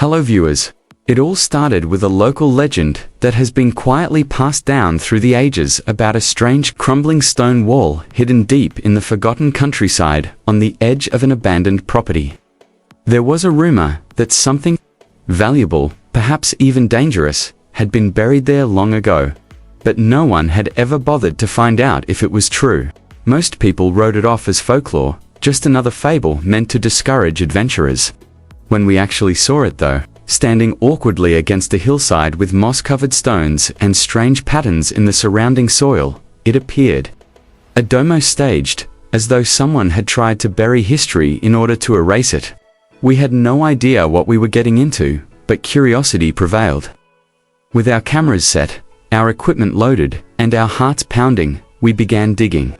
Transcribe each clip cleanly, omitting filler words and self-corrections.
Hello viewers. It all started with a local legend that has been quietly passed down through the ages about a strange crumbling stone wall hidden deep in the forgotten countryside on the edge of an abandoned property. There was a rumor that something valuable, perhaps even dangerous, had been buried there long ago, but no one had ever bothered to find out if it was true. Most people wrote it off as folklore, just another fable meant to discourage adventurers. When we actually saw it though, standing awkwardly against a hillside with moss-covered stones and strange patterns in the surrounding soil, it appeared a domo staged, as though someone had tried to bury history in order to erase it. We had no idea what we were getting into, but curiosity prevailed. With our cameras set, our equipment loaded, and our hearts pounding, we began digging.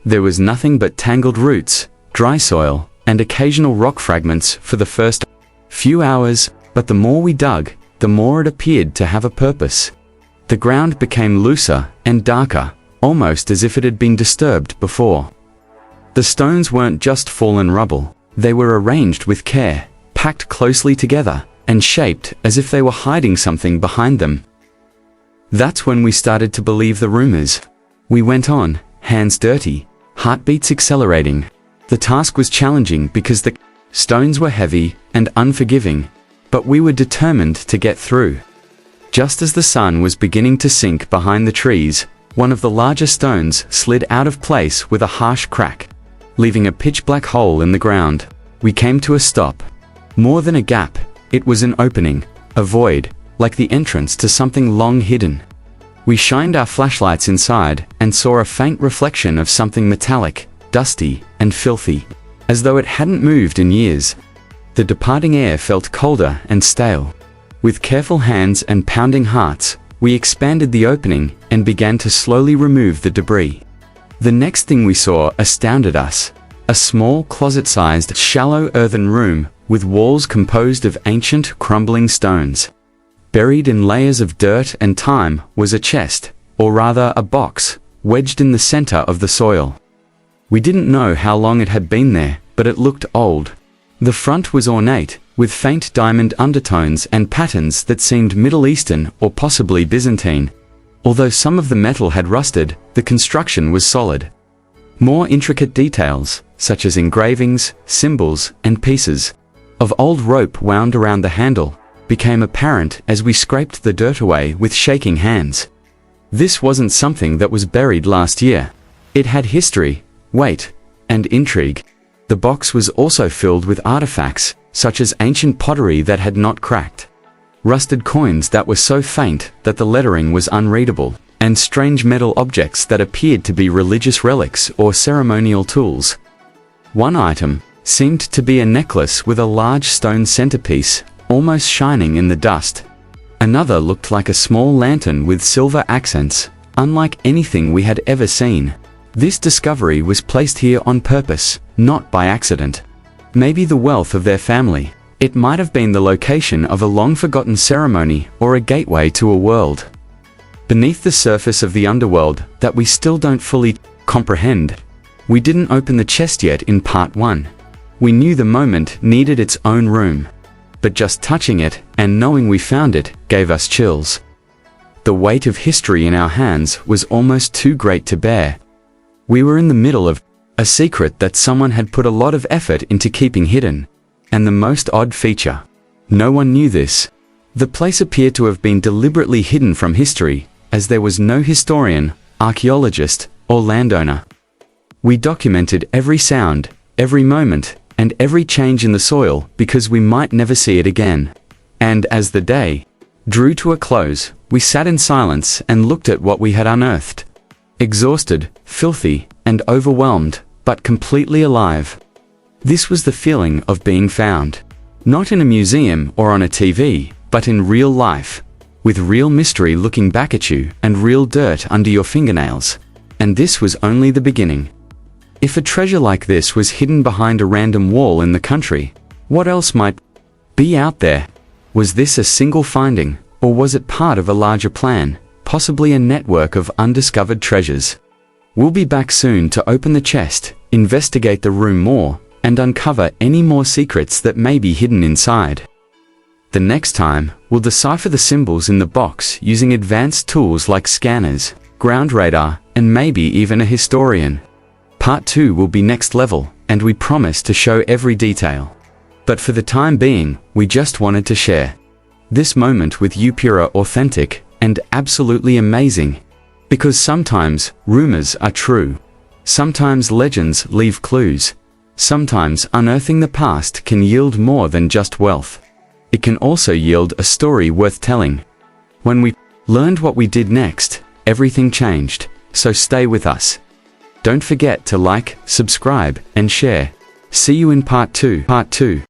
There was nothing but tangled roots, dry soil, and occasional rock fragments for the first few hours, but the more we dug, the more it appeared to have a purpose. The ground became looser and darker, almost as if it had been disturbed before. The stones weren't just fallen rubble, they were arranged with care, packed closely together, and shaped as if they were hiding something behind them. That's when we started to believe the rumors. We went on, hands dirty, heartbeats accelerating. The task was challenging because the stones were heavy and unforgiving, but we were determined to get through. Just as the sun was beginning to sink behind the trees, one of the larger stones slid out of place with a harsh crack, leaving a pitch-black hole in the ground. We came to a stop. More than a gap, it was an opening, a void, like the entrance to something long hidden. We shined our flashlights inside and saw a faint reflection of something metallic, dusty, and filthy, as though it hadn't moved in years. The departing air felt colder and stale. With careful hands and pounding hearts, we expanded the opening and began to slowly remove the debris. The next thing we saw astounded us. A small closet-sized, shallow earthen room with walls composed of ancient, crumbling stones. Buried in layers of dirt and time was a chest, or rather a box, wedged in the center of the soil. We didn't know how long it had been there, but it looked old. The front was ornate, with faint diamond undertones and patterns that seemed Middle Eastern or possibly Byzantine. Although some of the metal had rusted, the construction was solid. More intricate details, such as engravings, symbols, and pieces of old rope wound around the handle, became apparent as we scraped the dirt away with shaking hands. This wasn't something that was buried last year. It had history, weight, and intrigue. The box was also filled with artifacts, such as ancient pottery that had not cracked, rusted coins that were so faint that the lettering was unreadable, and strange metal objects that appeared to be religious relics or ceremonial tools. One item seemed to be a necklace with a large stone centerpiece, almost shining in the dust. Another looked like a small lantern with silver accents, unlike anything we had ever seen. This discovery was placed here on purpose, not by accident. Maybe the wealth of their family. It might have been the location of a long-forgotten ceremony or a gateway to a world beneath the surface of the underworld that we still don't fully comprehend. We didn't open the chest yet in part 1. We knew the moment needed its own room. But just touching it and knowing we found it gave us chills. The weight of history in our hands was almost too great to bear. We were in the middle of a secret that someone had put a lot of effort into keeping hidden. And the most odd feature, no one knew this. The place appeared to have been deliberately hidden from history, as there was no historian, archaeologist, or landowner. We documented every sound, every moment, and every change in the soil because we might never see it again. And as the day drew to a close, we sat in silence and looked at what we had unearthed. Exhausted, filthy, and overwhelmed, but completely alive. This was the feeling of being found. Not in a museum or on a TV, but in real life. With real mystery looking back at you and real dirt under your fingernails. And this was only the beginning. If a treasure like this was hidden behind a random wall in the country, what else might be out there? Was this a single finding, or was it part of a larger plan, possibly a network of undiscovered treasures? We'll be back soon to open the chest, investigate the room more, and uncover any more secrets that may be hidden inside. The next time, we'll decipher the symbols in the box using advanced tools like scanners, ground radar, and maybe even a historian. Part 2 will be next level, and we promise to show every detail. But for the time being, we just wanted to share this moment with you, pure, authentic, and absolutely amazing. Because sometimes, rumors are true. Sometimes legends leave clues. Sometimes unearthing the past can yield more than just wealth. It can also yield a story worth telling. When we learned what we did next, everything changed, so stay with us. Don't forget to like, subscribe, and share. See you in part 2.